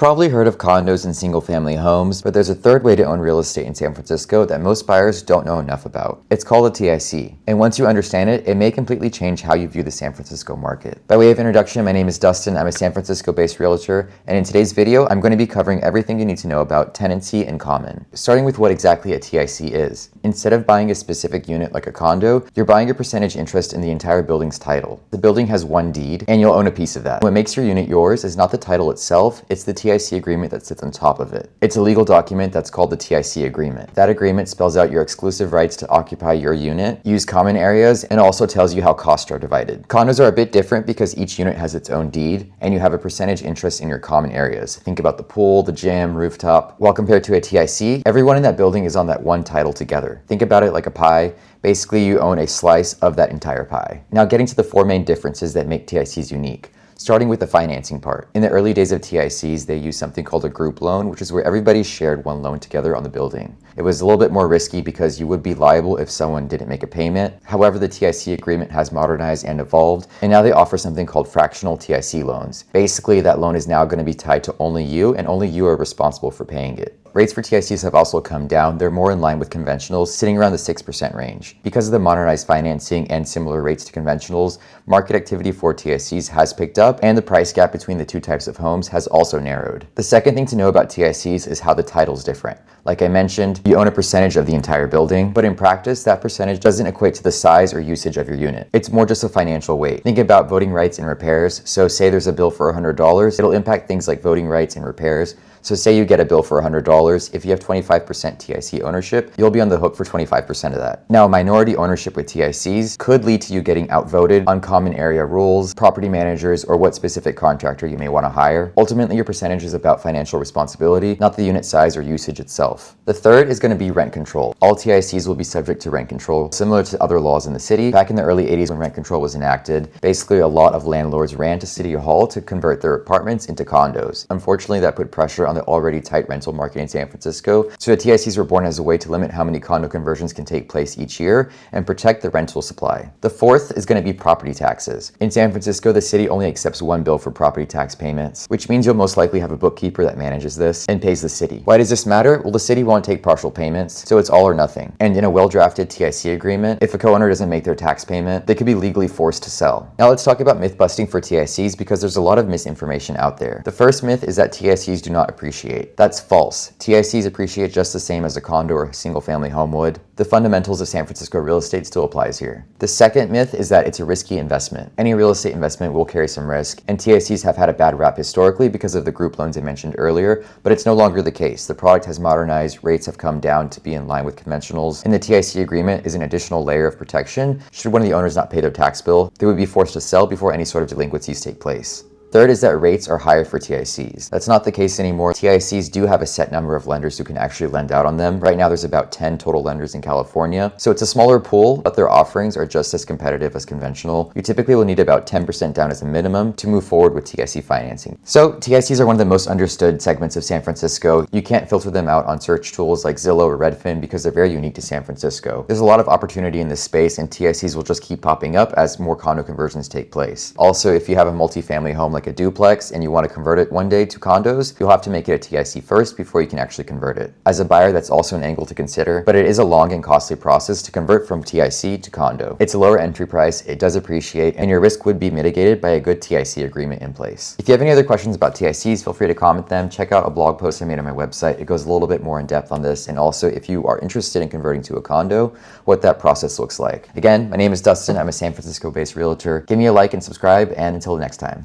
Probably heard of condos and single-family homes, but there's a third way to own real estate in San Francisco that most buyers don't know enough about. It's called a TIC, and once you understand it, it may completely change how you view the San Francisco market. By way of introduction, my name is Dustin. I'm a San Francisco-based realtor, and in today's video, I'm going to be covering everything you need to know about tenancy and common. Starting with what exactly a TIC is. Instead of buying a specific unit like a condo, you're buying a percentage interest in the entire building's title. The building has one deed, and you'll own a piece of that. What makes your unit yours is not the title itself, it's the TIC agreement that sits on top of it. It's a legal document that's called the TIC agreement. That agreement spells out your exclusive rights to occupy your unit, use common areas, and also tells you how costs are divided. Condos are a bit different because each unit has its own deed, and you have a percentage interest in your common areas. Think about the pool, the gym, rooftop. While compared to a TIC, everyone in that building is on that one title together. Think about it like a pie. Basically, you own a slice of that entire pie. Now, getting to the four main differences that make TICs unique. Starting with the financing part. In the early days of TICs, they used something called a group loan, which is where everybody shared one loan together on the building. It was a little bit more risky because you would be liable if someone didn't make a payment. However, the TIC agreement has modernized and evolved, and now they offer something called fractional TIC loans. Basically, that loan is now going to be tied to only you, and only you are responsible for paying it. Rates for TICs have also come down. They're more in line with conventionals, sitting around the 6% range. Because of the modernized financing and similar rates to conventionals, market activity for TICs has picked up, and the price gap between the two types of homes has also narrowed. The second thing to know about TICs is how the title's different. Like I mentioned, you own a percentage of the entire building, but in practice, that percentage doesn't equate to the size or usage of your unit. It's more just a financial weight. Think about voting rights and repairs. So say there's a bill for $100, it'll impact things like voting rights and repairs. So say you get a bill for $100, if you have 25% TIC ownership, you'll be on the hook for 25% of that. Now, minority ownership with TICs could lead to you getting outvoted on common area rules, property managers, or what specific contractor you may want to hire. Ultimately, your percentage is about financial responsibility, not the unit size or usage itself. The third is going to be rent control. All TICs will be subject to rent control, similar to other laws in the city. Back in the early 80s when rent control was enacted, basically a lot of landlords ran to City Hall to convert their apartments into condos. Unfortunately, that put pressure on the already tight rental market in San Francisco. So the TICs were born as a way to limit how many condo conversions can take place each year and protect the rental supply. The fourth is going to be property taxes. In San Francisco, the city only accepts one bill for property tax payments, which means you'll most likely have a bookkeeper that manages this and pays the city. Why does this matter? Well, the city won't take partial payments, so it's all or nothing. And in a well-drafted TIC agreement, if a co-owner doesn't make their tax payment, they could be legally forced to sell. Now let's talk about myth busting for TICs because there's a lot of misinformation out there. The first myth is that TICs do not appreciate. That's false. TICs appreciate just the same as a condo or a single-family home would. The fundamentals of San Francisco real estate still applies here. The second myth is that it's a risky investment. Any real estate investment will carry some risk, and TICs have had a bad rap historically because of the group loans I mentioned earlier, but it's no longer the case. The product has modernized, rates have come down to be in line with conventionals, and the TIC agreement is an additional layer of protection. Should one of the owners not pay their tax bill, they would be forced to sell before any sort of delinquencies take place. Third is that rates are higher for TICs. That's not the case anymore. TICs do have a set number of lenders who can actually lend out on them. Right now, there's about 10 total lenders in California. So it's a smaller pool, but their offerings are just as competitive as conventional. You typically will need about 10% down as a minimum to move forward with TIC financing. So TICs are one of the most understood segments of San Francisco. You can't filter them out on search tools like Zillow or Redfin because they're very unique to San Francisco. There's a lot of opportunity in this space, and TICs will just keep popping up as more condo conversions take place. Also, if you have a multifamily home like a duplex and you want to convert it one day to condos, you'll have to make it a TIC first before you can actually convert it. As a buyer, that's also an angle to consider, but it is a long and costly process to convert from TIC to condo. It's a lower entry price, it does appreciate, and your risk would be mitigated by a good TIC agreement in place. If you have any other questions about TICs, feel free to comment them. Check out a blog post I made on my website. It goes a little bit more in depth on this, and also if you are interested in converting to a condo, what that process looks like. Again, my name is Dustin. I'm a San Francisco-based realtor. Give me a like and subscribe, and until next time.